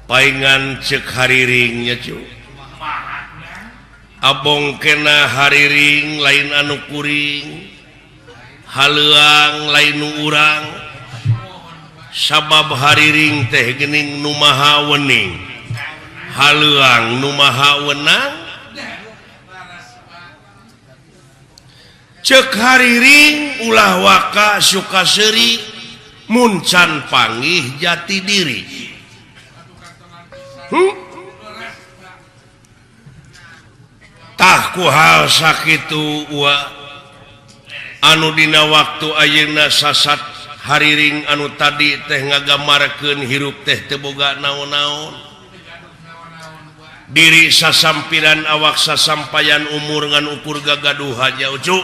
paingan cek hariringnya cu abong kena hariring lain anu kuring haluang lain urang sabab hariring teh gening nu maha wening haluang nu maha wenang cek hariring ulah waka Sukaseri muncan panggih jati diri tah ku hal sakitu anu dina waktu ayeuna sasat hariring anu tadi teh ngagamarkeun hirup teh teu boga naon-naon diri sasampiran awak sasampayan umur ngan ukur gagaduh haja ucu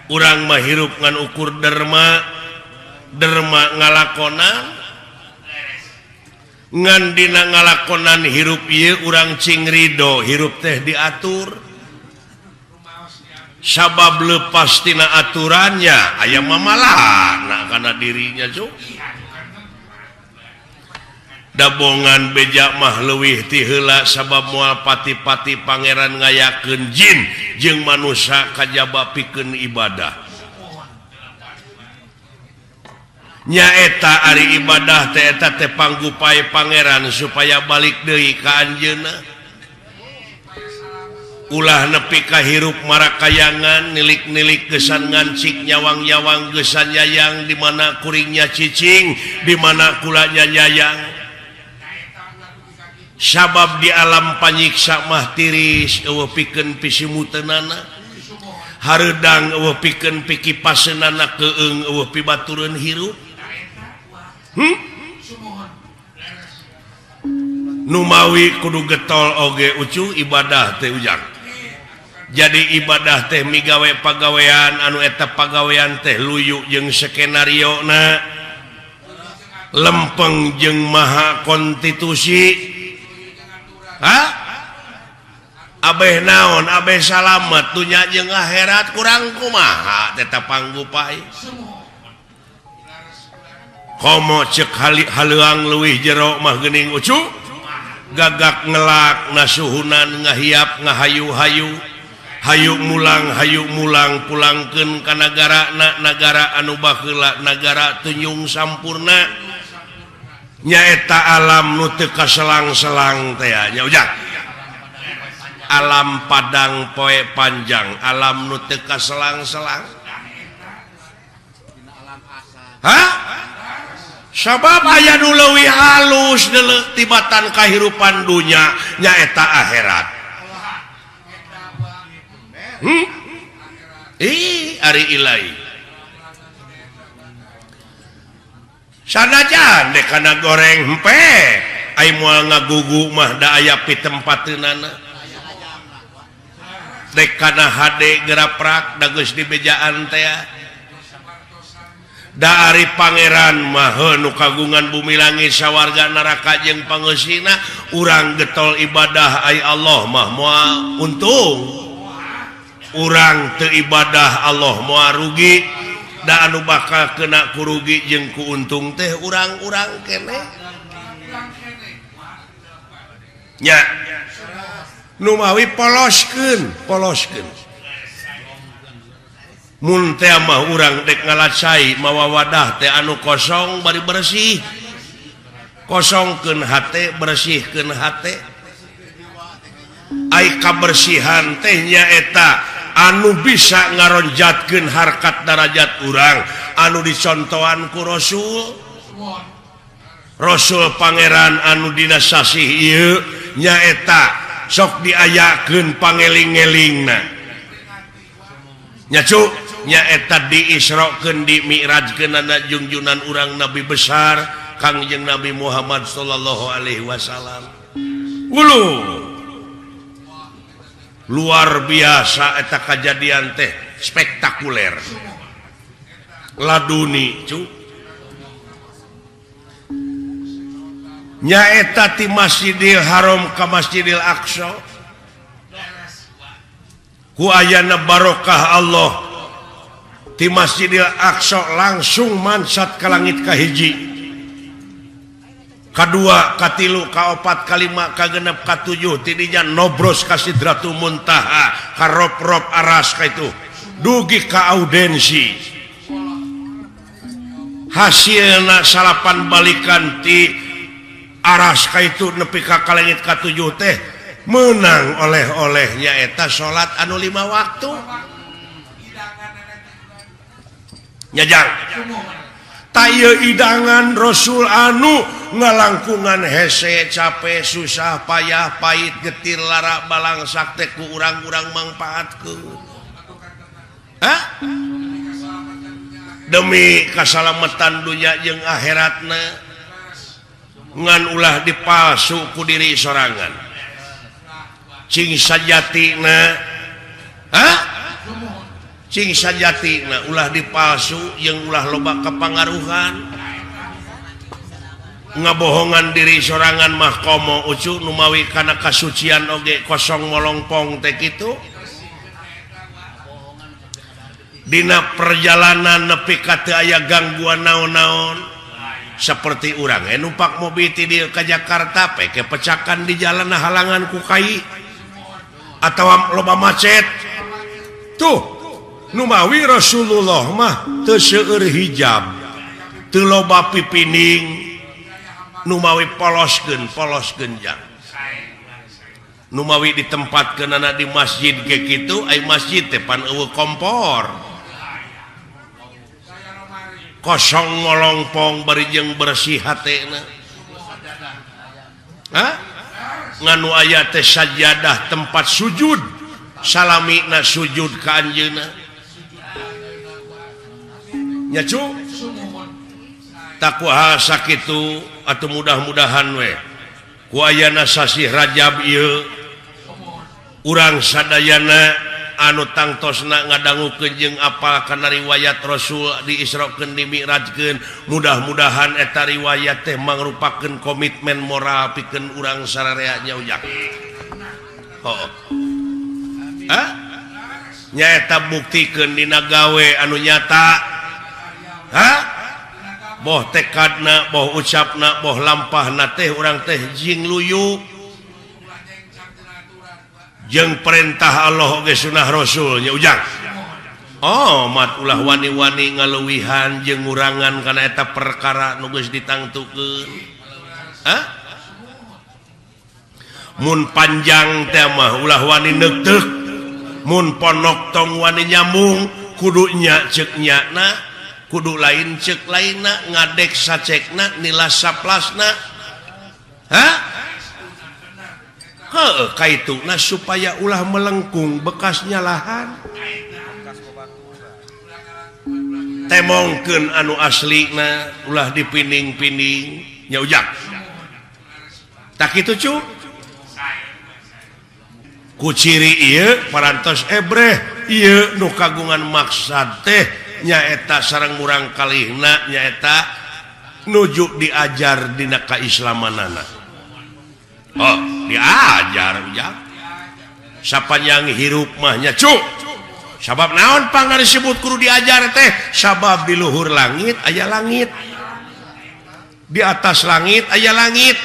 urang mah hirup ngan ukur derma ngalakonan ngan dina ngalakonan hirup ieu urang cing ridho hirup teh diatur sabab lepas tina aturannya aya mamalahna kana dirinya cuk dabongan beja mah leuwih ti heula sabab moal pati-pati pangeran ngayakeun jin jeung manusia kajaba pikeun ibadah nyaeta ari ibadah teh eta teh panggupae pangeran supaya balik deui ka anjeunna ulah nepi ka hirup marakayangan nilik-nilik gesan ngancik nyawang-nyawang gesan nyayang di mana kuringnya cicing di mana kulanya nyayang sabab di alam panyiksa mah tiris eueuh pikeun pisimuteunana hareudang eueuh pikeun pikipaseunana keung eueuh pibatureun hirup numawi kudu getol oge ucu ibadah teh ujang jadi ibadah teh migawe pagawean anu eta pagawean teh luyu jeung skenario na lempeng jeung maha konstitusi abeh naon abeh salamet dunya jeung akhirat kurang kumaha tetap panggupai komo cek haluang leuwih jero mah geuning ucu gagak ngelak nasuhunan ngahiap ngahayu-hayu hayu mulang pulangkeun ka nagara anu baheula nagara tunjung sampurna nyaeta alam nu teu kaselang-selang teh nya ujang alam padang poe panjang alam nu teu kaselang-selang sabab aya nu leuwih halus tibatan kahirupan dunya nyaeta akhirat ari ilahi sanajan dek kana goreng hempe ai moal ngagugu mah da aya pitempateunana dek kana hade geraprak da geus dibejaan teh da ari pangeran mah nu kagungan bumi langit sawarga neraka jeung pangeusina urang getol ibadah ai Allah mah moal untung urang teu ibadah Allah moal rugi da anu bakal kena ku rugi jeung ku untung teh urang-urang keneh nya nu mawi poloskeun mun teh mah urang dek ngalacai mawa wadah teh anu kosong bari bersih kosongkeun hate bersihkeun hate ai kabersihan teh nyaeta anu bisa ngaronjatkeun harkat darajat urang anu dicontohan ku Rasul pangeran anu dina sasih ieu nyaeta sok diayakeun pangeling-elingna nya cuk nyaeta diisrokeun di mi'rajkeun ana junjunan urang nabi besar Kangjeng Nabi Muhammad sallallahu alaihi wasallam luar biasa eta kejadian teh spektakuler laduni cu nyaeta ti Masjidil Haram ka Masjidil Aqsa ku ayana barokah Allah ti Masjidil Aqsa langsung mansat ka langit kahiji kedua katilu kaopat kalima kagenep katujuh tidinya nobros ka Sidratul Muntaha ka rob-rob aras ka itu dugi ka audensi hasilna salapan balikan ti aras ka itu nepi ka kalengit katujuh teh menang oleh-olehnya eta salat anu 5 waktu nyajang tayo idangan Rasul anu ngalangkungan hese capek susah payah pahit getir lara balang sakte ku urang-urang mangpaatkeun demi kasalamatan dunya jeung akhiratna ngan ulah dipalsu ku diri sorangan cing sajatina cing sajatina ulah dipalsu yang ulah loba kepangaruhan ngabohongan diri sorangan mah komo ucu numawi kana kasucian oge kosong molongpong teh kitu dina perjalanan nepi ka teu aya gangguan naon-naon seperti urang numpak mobil ti dieu ka Jakarta pe kepecakan di jalan halangan ku kai atawa loba macet tuh numawi Rasulullah mah teu seueur hijab teu loba pipining numawi poloskeun jang numawi ditempatkeunana di masjid ge kitu ai masjid teh pan eueuh kompor kosong ngolongpong bari jeung bersih hatena nganu aya teh sajadah tempat sujud salamina sujud ka anjeunna nyacu takwa sakitu atau mudah-mudahan we ku ayana sasih Rajab ieu urang sadayana anu tangtosna ngadangukeun jeung apal kana riwayat Rasul diisrokeun di mi'rajkeun mudah-mudahan eta riwayat teh mangrupakeun komitmen moral pikeun urang sararea ujak nyaeta buktikeun dina gawe anu nyata boh tekadna boh ucapna boh lampahna teh urang teh jing luyu jeung perintah Allah ge sunah Rasulnya ujang mat ulah wani-wani ngaleuwihan jeung ngurangan kana eta perkara nu geus ditangtukeun mun panjang teh mah ulah wani neukteuk mun ponok tong wani nyambung kudu nya ceuk nyana kudu lain cek lainna ngadek sacekna nila saplasna kaituna supaya ulah melengkung bekasnya lahan temongkeun anu aslina ulah dipinding-pinding nya ujak tak kitu cu ku ciri ieu parantos ebreh ieu nu kagungan maksad teh nyaeta sareng murang kalihna nyaeta nuju diajar dina kaislamanana diajar ujang sapanjang hirup mah nya cu sabab naon pangna disebut kudu diajar teh sabab di luhur langit aya langit di atas langit aya langit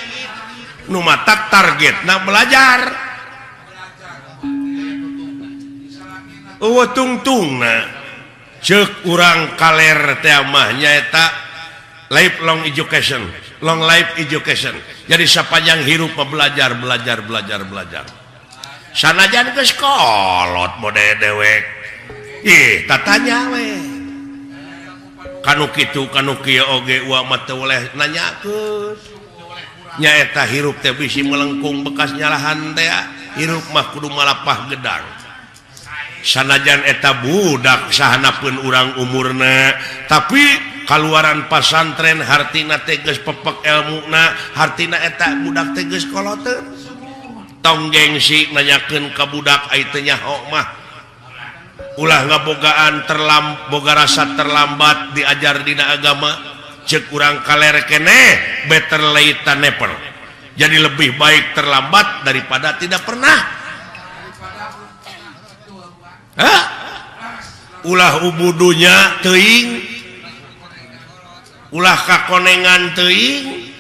nu matak targetna belajar eueuh tungtungna cek urang kaler teh mah nyaeta lifelong education long life education jadi sapanjang hirup belajar sanajan geus kolot mode dewek tatanya we kanu kitu kanu kieu oge wa mah teu oleh nanyakeun nyaeta hirup teh bisi melengkung bekas nyalahan teh hirup mah kudu malapah gedang sanajan eta budak sahanapeun urang umurna tapi kaluaran pasantren hartina teh geus pepek elmuna hartina eta budak teh geus koloteun tong gengsi nanyakeun ka budak ai teh nyaho mah ulah ngabogaan boga rasa terlambat diajar dina agama ceuk urang kaler keneh better late than never jadi lebih baik terlambat daripada tidak pernah ulah ubudunya teuing ulah kakonengan teuing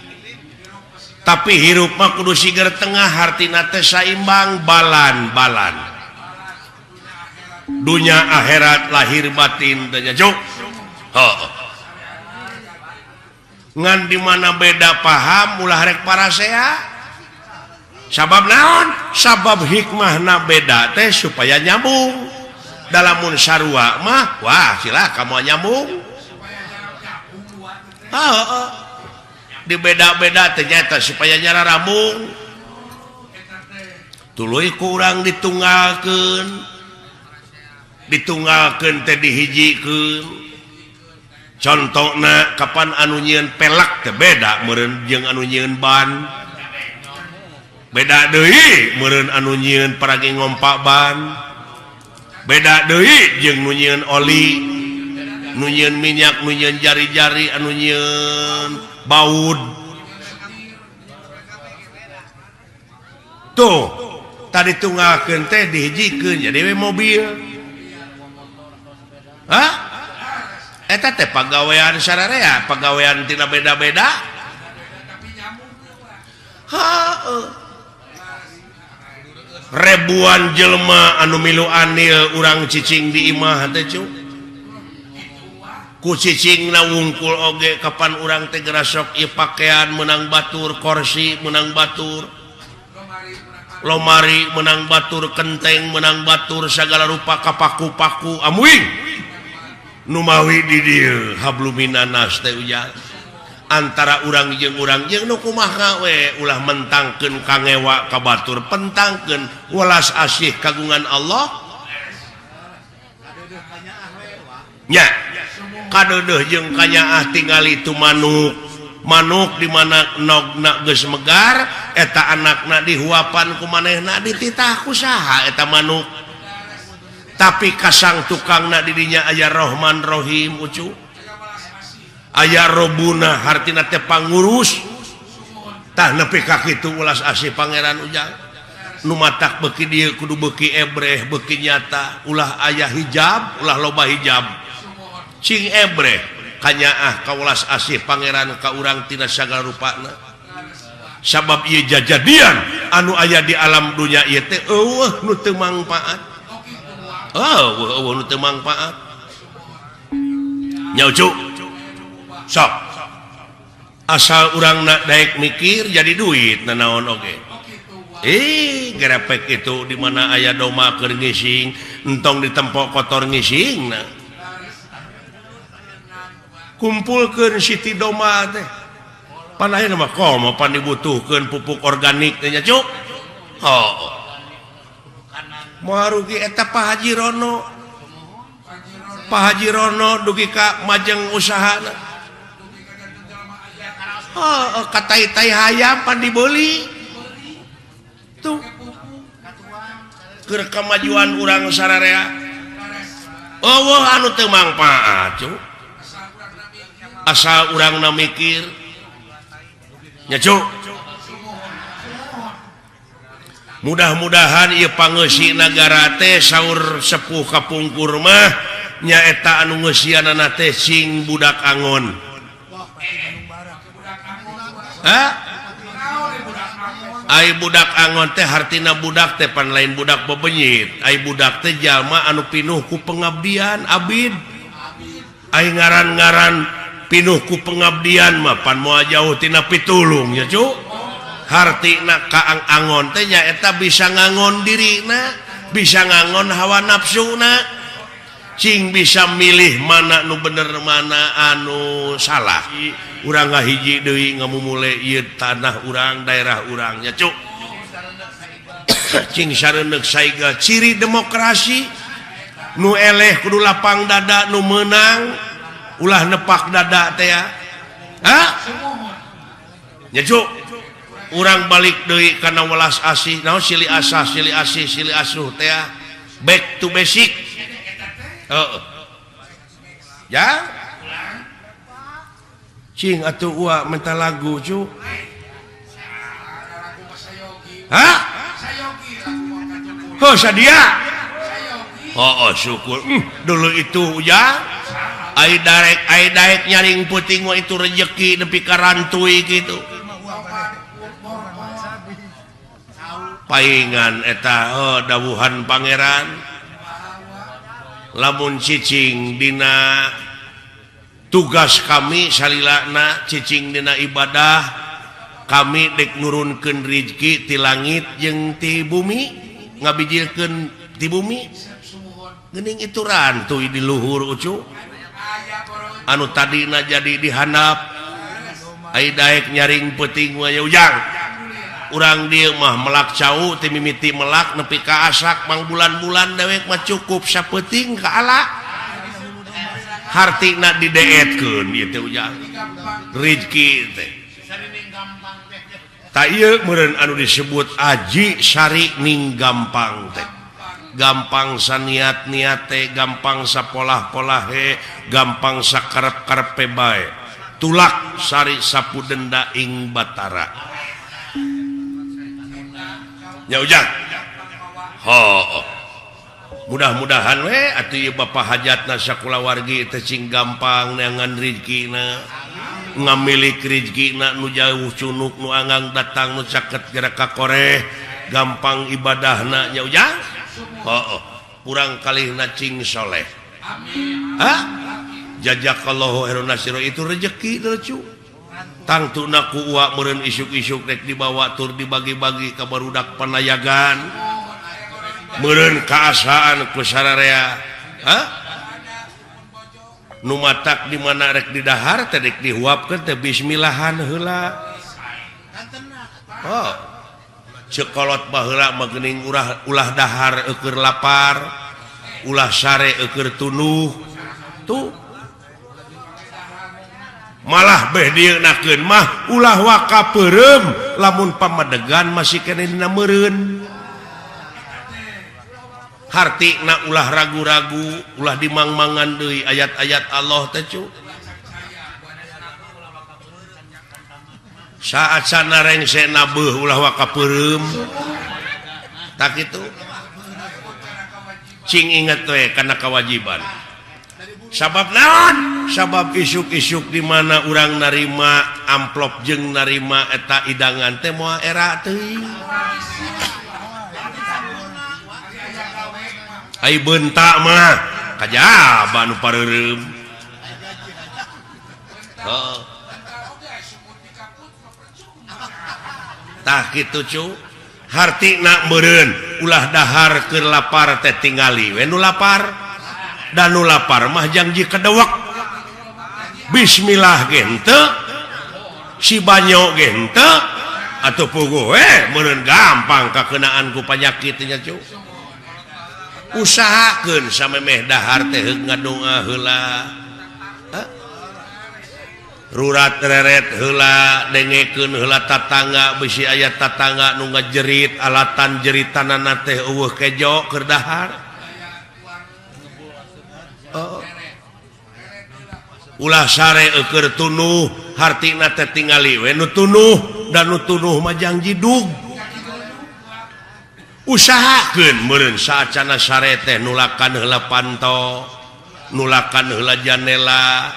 tapi hirup mah kudu sigar tengah hartina teh saimbang balan dunya akhirat lahir batin teh juk ngan di mana beda paham ulah rek parasea sabab naon sabab hikmahna beda teh supaya nyambung dalamun sarua mah wah sila kamu nyambung dibeda-beda ternyata supaya nyara rambung tuluy kurang ditunggalkeun teh dihijikeun contohna kapan anu nyieun pelak teh beda meureun jeung anu nyieun ban beda deui meureun anu nyieun paragi ngompak ban beda deui jeung nu nyieun oli nu nyieun minyak nu nyieun jari-jari anu nyieun baud tuh tadi tunggalkeun teh dihijikeun jadi we mobil eta teh pagawean sararea pagawean tina beda-beda ribuan jelema anu milu anil urang cicing di imah teh cu ku cicingna wungkul oge kapan urang teh gerasok ieu pakaian menang batur kursi menang batur lomari menang batur kenteng menang batur segala rupa kapaku-paku amuing nu mawi di dieu habluminanas teh ujar antara urang jeung nu kumaha we ulah mentangkeun kangewa ka batur pentangkeun welas asih kagungan Allah nya kadeudeuh jeung kanyaah tingali itu manuk di mana nogna geus megar eta anakna dihuapan ku manehna dititah ku saha eta manuk tapi kasang tukangna di dinya aya Rahman Rahim ucu aya Robuna hartina teh pangurus tah nepi ka kitu ulas asih pangeran ujang nu matak beuki dieu kudu beuki ebreh beuki nyata ulah aya hijab ulah loba hijab cing ebreh kanyaah ka ulas asih pangeran ka urang tina sagala rupana sabab ieu jajadian anu aya di alam dunya ieu teh eueuh nu teu mangpaat nu teu mangpaat nya ucu sok asal urang nak daek mikir jadi duit nanaon oge gerepek itu di mana aya doma keur ngising entong ditempo kotor ngising nah kumpulkeun siti doma teh pan aya mah komo pan dibutuhkeun pupuk organik teh nya cuk moal rugi eta Pak Haji Rono dugi ka majeng usahana katai-tai hayam pan dibeli tuh keur kemajuan urang sararea anu teu mangpaat cu asal urangna mikir nya cu mudah-mudahan ieu pangeussi nagara teh saur sepuh kapungkur mah nyaeta anu ngeusianana teh cing budak angon ai budak angon teh hartina budak teh pan lain budak bebenyit ai budak teh jalma anu pinuh ku pengabdian abid ai ngaran-ngaran pinuh ku pengabdian mah pan moal jauh tina pitulung nya cu hartina kaang angon teh nyaeta bisa ngangon dirina bisa ngangon hawa nafsuna cing bisa milih mana nu bener mana anu salah urang ngahiji deui ngamumule ieu tanah urang daerah urang nya cuk cing sareuneuh saiga ciri demokrasi nu eleh kudu lapang dada nu meunang ulah nepak dada teh ya nya cuk urang balik deui kana welas asih naon silih asah silih asih silih asuh teh back to basic ya cing atuh ua minta lagu cu sadia syukur dulu itu ya ai daek nyaring puting itu rezeki nepi ka rantui gitu paingan eta dawuhan pangeran lamun cicing dina tugas kami salilana cicing dina ibadah kami dek nurunkeun rezeki ti langit jeung ti bumi ngabijilkeun ti bumi geuning itu rantuy di luhur ucu anu tadina jadi dihandap ai daek nyaring peuting we ujang urang dieu mah melak cau teu mimiti melak nepi ka asak mang bulan-bulan dewek mah cukup sapeuting ka ala hartina dideetkeun ieu teh ujang rezeki teh ta ieu meureun anu disebut aji sari ning gampang teh gampang saniat-niat teh gampang sapolah-polah gampang sakarep-karepe bae tulak sari sapu denda ing batara nya ujang mudah-mudahan we atuh ieu bapa hajatna sakulawargi teh cing gampang neangan rezekina ngamilik rezekina nu jauh cunuk nu anggang datang nu caket gerak ka koreh gampang ibadahna nya ujang urang kalihna cing soleh amin jazakallahu khairan nasira itu rezeki teh cu tangtuna ku uwa meureun isuk-isuk rek dibawa tur dibagi-bagi ka barudak panayagan meureun kaasaan ku sararea nu matak di mana rek didahar teh rek dihuapkeun teh bismillahan heula cekolot baheula mah geuning ulah dahar eukeur lapar ulah sare eukeur tunuh tuh malah beh dienakeun mah ulah waka peureum lamun pamadegan masih kene dina meureun hartina ulah ragu-ragu ulah dimangmangan deui ayat-ayat Allah teh cu saat sanareng sena beuh ulah waka peureum tak kitu cing inget we kana kewajiban sabab naon sabab isuk-isuk di mana urang narima amplop jeung narima eta idangan teh moal era teuing ai beuntak mah kajaba nu pareureum tah kitu cu hartina meureun ulah dahar keur lapar teh tingali we nu lapar dan nu lapar mah janji kedewek bismillah gente si banyo gente atau puguh meureun gampang kakeunaan ku panyakit nya cu usahakeun samemeh dahar teh ngadoa heula rurat reret heula dengekeun heula tatangga bisi aya tatangga nu ngajerit alatan jeritanana teh eueuh kejo keur dahar ulah sare eukeur tunuh hartina teh tingali we nu tunuh dan nu tunuh mah janji dug usahakeun meureun saacana sare teh nulakan heula panto nulakan heula janela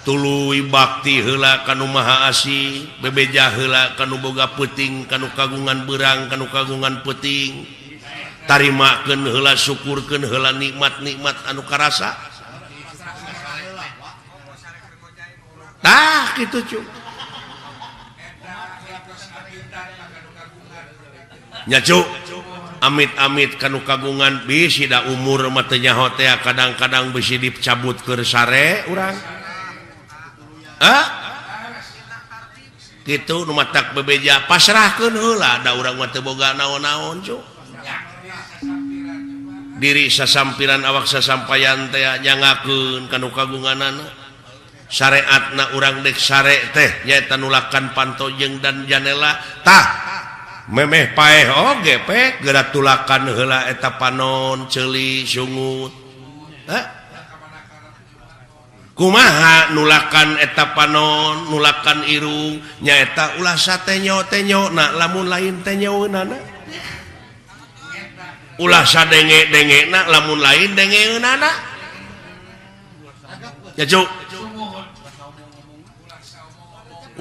tuluy bakti heula kanu maha asih bebeja heula kanu boga peuting kanu kagungan beurang kanu kagungan peuting tarimakeun heula syukurkeun heula nikmat-nikmat anu karasa tah kitu cu nya cu amit-amit kanu kagungan bisi da umur mah teu nyaho teh kadang-kadang bisi dicabut keur sare urang kitu nu matak bebeja pasrahkeun heula da urang mah teu boga naon-naon cu diri sasampiran awak sasampayan teh nyangakeun kanu kagunganana syariatna urang dek sare teh nyaeta nulakan panto jeung dan janela tah memeh paeh oge pe geura tulakan heula eta panon ceuli sungut kumaha nulakan eta panon nulakan irung nyaeta ulah satenyo-tenyo na lamun lain tenyoeunana ulah sadenge-dengena lamun lain dengeunana ya cu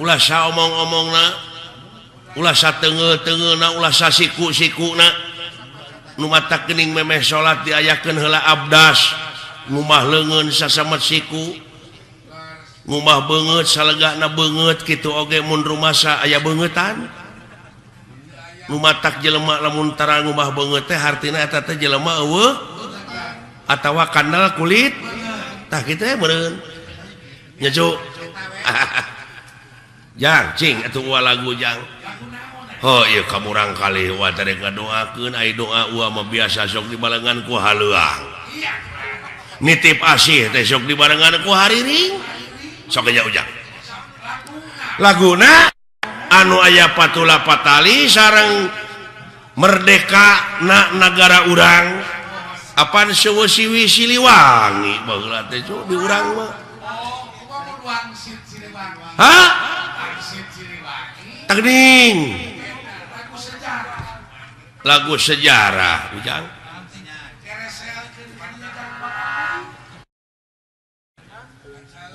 ulah omong-omongna ulah satenge-tengena ulah sasiku-sikuna nu mata kening memeh salat diayakeun heula abdas ngumah leungeun sasamet siku ngumah beungeut salegana beungeut kitu oge mun rumasa aya beungetan nu matak jelema lamun tara ngumah beungeut teh hartina eta teh jelema eueuh atawa kandal kulit tah kitu meureun nya Cuk. Jang cing atuh lagu jang. Oh iya kamurang kali wa tadi ngadoakeun ai doa ua mah biasa sok dibarengan ku haleuang. Nitip asih teh sok dibarengan ku hariring. Sok aja ujang. Laguna anu aya patula patali sareng merdeka na negara urang. Apaan sewe siwi Siliwangi baheula teh di urang mah. Hah? Tagning lagu sejarah ujang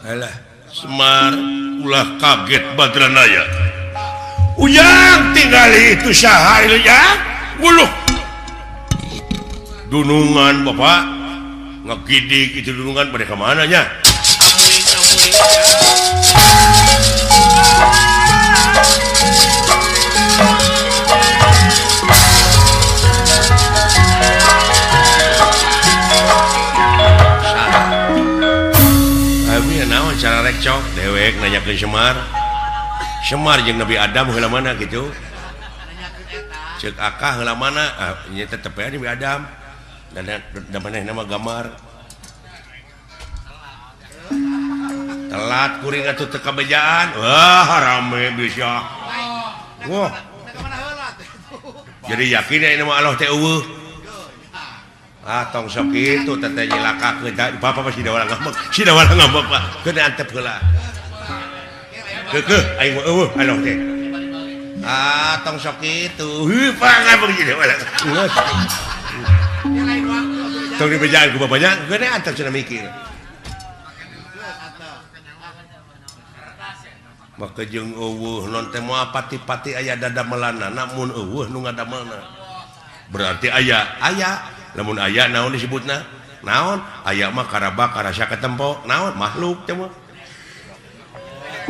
alah Semar ulah kaget Badranaya ujang tinggali itu saha ujang uluh dunungan bapak ngagidik itu dunungan pada kemana nya cara rekcok dewek nanya ke Semar jeung Nabi Adam heula mana gitu ceuk akah heula mana nya tetep ya Nabi Adam dan maneh nama gambar telat kuring atuh teu kabejaan wah rame bisa wah jadi yakin ya ini mah Allah teh eueuh tong sok kitu teteh nyilakakeun papa masih dawala ngambek Pak keun antep heula keukeuh aing mah eueuh aloh teh tong sok kitu Pak ngambek jadi dawala tong dibejaan ku bapanya keun antep cenah mikir maka jeung eueuh non teh moal pati-pati aya dadamelanna namun eueuh nu ngadamelna berarti aya lamun aya naon disebutna naon aya mah karaba karasa ketempo naon makhluk teh mah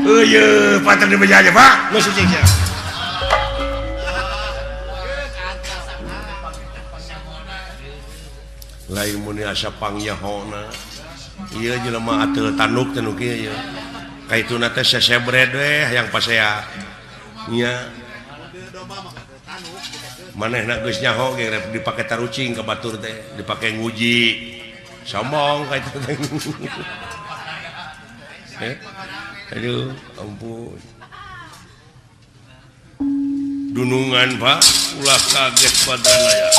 eueuh patang dibejaan Pak geus cing sia lain mun asa pangyahona ieu jelema ateul tanduk teh nu kieu kaituna teh sesebred we hayang pasea nya manehna geus nyaho ge dipake tarucing ka batur teh dipake nguji sombong ka itu teh aduh ampun dunungan Pak ulah kaget Badranaya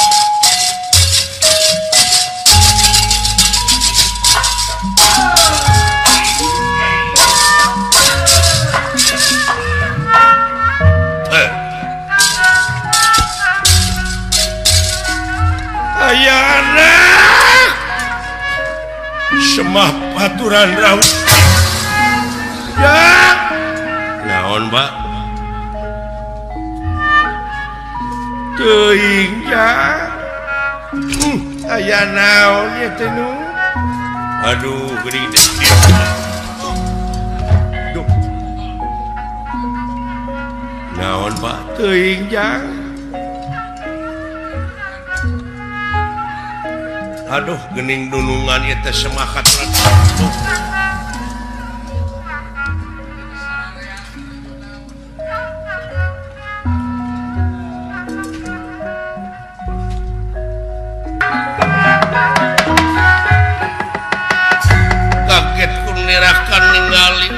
ayana semah paturan raut ya naon Pak teuing ya aya naon ya teh nu aduh geuning duh naon Pak teuing ya aduh gening dunungan ieu teh semakat kaget kunirakan ningali